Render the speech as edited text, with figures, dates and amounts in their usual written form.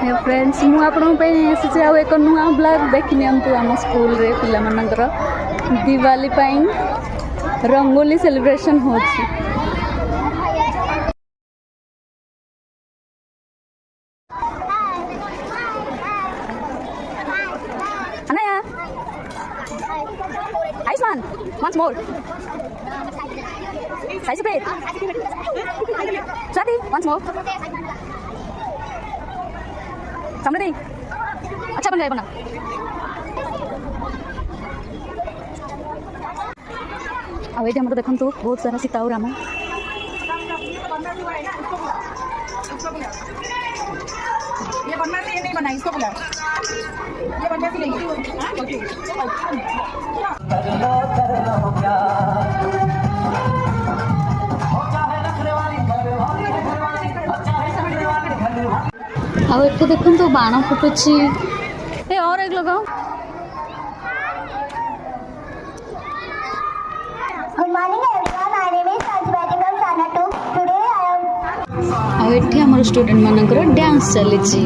हे friends मु आपन पे आसी आ एक नुआ ब्लॉग देखि नियंतु आम स्कूल रे पिला मनकर दिवाली पाइन रंगोली सेलिब्रेशन होछि। अनया आयुष्मान once more साइज पे स्वाति once more समृद्धि अच्छा बन जाए बना। अब ये हमको देखो तो बहुत सारा सीता और राम ये बनना से ये नहीं बना इसको बुला ये बनना से नहीं अब एठे देखो तो बाण फुटुची ए और एक लगाओ। Good morning everyone. My name is Sanjibati from Sana 2. Today I am. अब एठे हमर स्टूडेंट मानकर डांस चली छी।